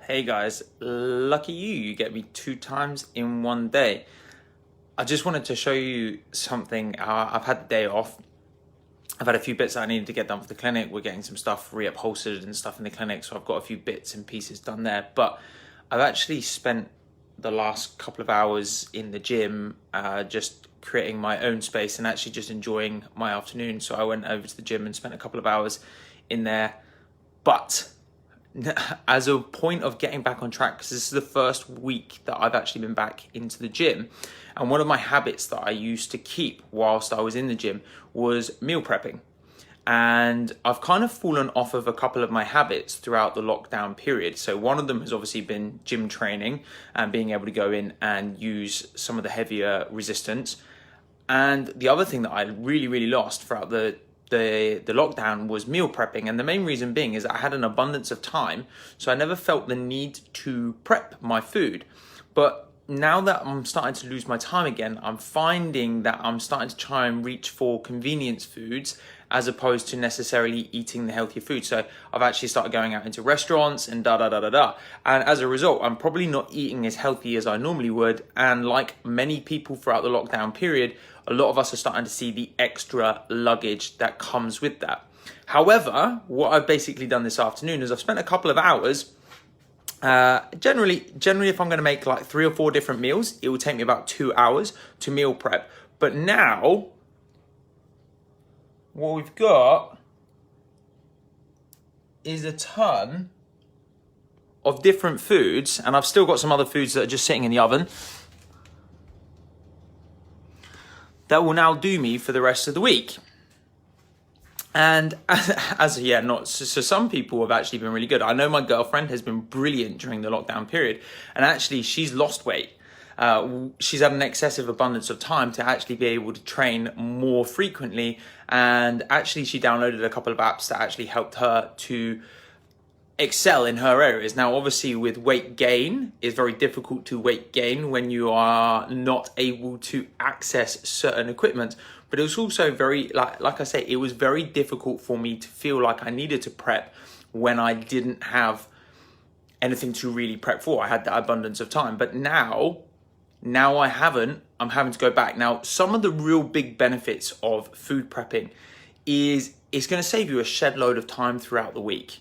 Hey guys, lucky you get me 2 times in one day. I just wanted to show you something. I've had the day off. I've had a few bits that I needed to get done for the clinic. We're getting some stuff reupholstered and stuff in the clinic, so I've got a few bits and pieces done there. But I've actually spent the last couple of hours in the gym just creating my own space and actually just enjoying my afternoon. So I went over to the gym and spent a couple of hours in there. But as a point of getting back on track, because this is the first week that I've actually been back into the gym, and one of my habits that I used to keep whilst I was in the gym was meal prepping. And I've kind of fallen off of a couple of my habits throughout the lockdown period. So one of them has obviously been gym training and being able to go in and use some of the heavier resistance. And the other thing that I really lost throughout the lockdown was meal prepping, and the main reason being is that I had an abundance of time, so I never felt the need to prep my food. But now that I'm starting to lose my time again, I'm finding that I'm starting to try and reach for convenience foods as opposed to necessarily eating the healthier food. So I've actually started going out into restaurants and and as a result, I'm probably not eating as healthy as I normally would. And like many people throughout the lockdown period, a lot of us are starting to see the extra luggage that comes with that. However, what I've basically done this afternoon is I've spent a couple of hours. Generally, if I'm going to make like 3 or 4 different meals, it will take me about 2 hours to meal prep. But now, what we've got is a ton of different foods, and I've still got some other foods that are just sitting in the oven that will now do me for the rest of the week. And so some people have actually been really good. I know my girlfriend has been brilliant during the lockdown period, and actually she's lost weight. She's had an excessive abundance of time to actually be able to train more frequently, and actually she downloaded a couple of apps that actually helped her to excel in her areas. Now, obviously with weight gain, it's very difficult to weight gain when you are not able to access certain equipment. But it was also very, like I say, it was very difficult for me to feel like I needed to prep when I didn't have anything to really prep for. I had that abundance of time. But now I haven't. I'm having to go back. Now, some of the real big benefits of food prepping is it's going to save you a shed load of time throughout the week.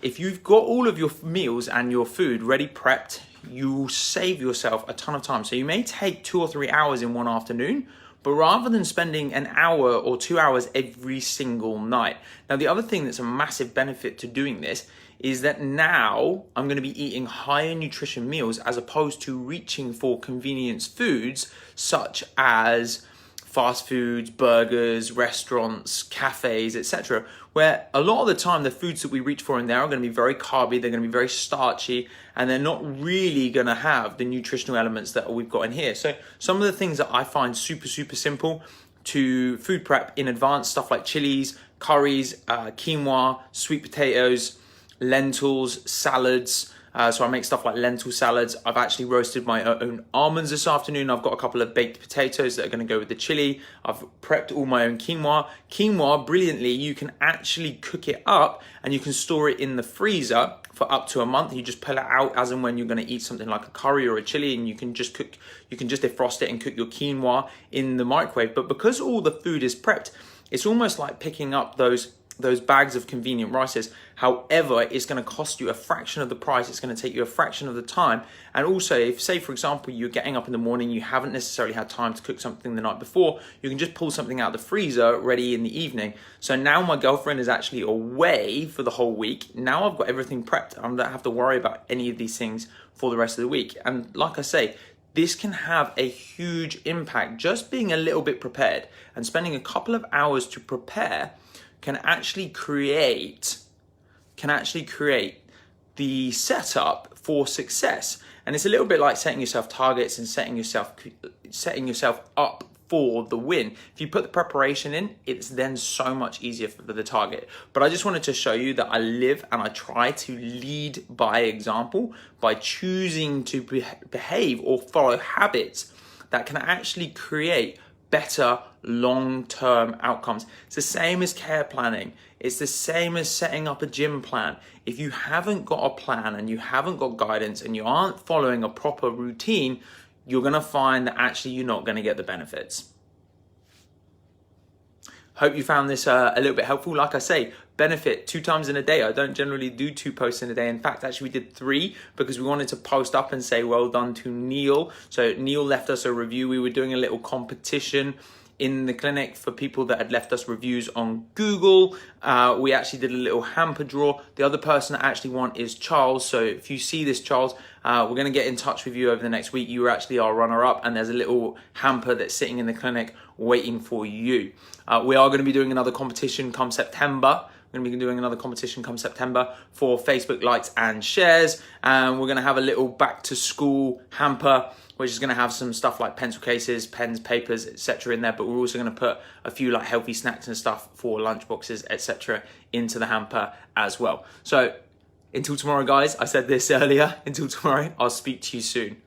If you've got all of your meals and your food ready prepped, you will save yourself a ton of time. So you may take 2 or 3 hours in one afternoon, but rather than spending an hour or 2 hours every single night. Now, the other thing that's a massive benefit to doing this is that now I'm going to be eating higher nutrition meals as opposed to reaching for convenience foods such as fast foods, burgers, restaurants, cafes, etc., where a lot of the time the foods that we reach for in there are going to be very carby, they're going to be very starchy, and they're not really going to have the nutritional elements that we've got in here. So some of the things that I find super simple to food prep in advance, stuff like chilies, curries, quinoa, sweet potatoes, lentils, salads. So I make stuff like lentil salads. I've actually roasted my own almonds this afternoon. I've got a couple of baked potatoes that are going to go with the chili. I've prepped all my own quinoa. Quinoa, brilliantly, you can actually cook it up and you can store it in the freezer for up to a month. You just pull it out as and when you're going to eat something like a curry or a chili, and you can just defrost it and cook your quinoa in the microwave. But because all the food is prepped, it's almost like picking up those bags of convenient rices. However, it's going to cost you a fraction of the price. It's going to take you a fraction of the time. And also, if, say, for example, you're getting up in the morning, you haven't necessarily had time to cook something the night before, you can just pull something out of the freezer ready in the evening. So now my girlfriend is actually away for the whole week. Now I've got everything prepped. I don't have to worry about any of these things for the rest of the week. And like I say, this can have a huge impact. Just being a little bit prepared and spending a couple of hours to prepare can actually create the setup for success. And it's a little bit like setting yourself targets and setting yourself up for the win. If you put the preparation in, it's then so much easier for the target. But I just wanted to show you that I live and I try to lead by example by choosing to behave or follow habits that can actually create better long-term outcomes. It's the same as care planning. It's the same as setting up a gym plan. If you haven't got a plan and you haven't got guidance and you aren't following a proper routine, you're going to find that actually you're not going to get the benefits. Hope you found this a little bit helpful. Like I say, benefit 2 times in a day. I don't generally do 2 posts in a day. In fact, actually we did 3 because we wanted to post up and say well done to Neil. So Neil left us a review. We were doing a little competition in the clinic for people that had left us reviews on Google. We actually did a little hamper draw. The other person that actually won is Charles. So if you see this, Charles, we're going to get in touch with you over the next week. You were actually our runner-up, and there's a little hamper that's sitting in the clinic waiting for you. We are going to be doing another competition come September. We're going to be doing another competition come September for Facebook likes and shares. And we're going to have a little back to school hamper, which is going to have some stuff like pencil cases, pens, papers, etc. in there. But we're also going to put a few like healthy snacks and stuff for lunch boxes, etc. into the hamper as well. So until tomorrow, guys, I said this earlier, until tomorrow, I'll speak to you soon.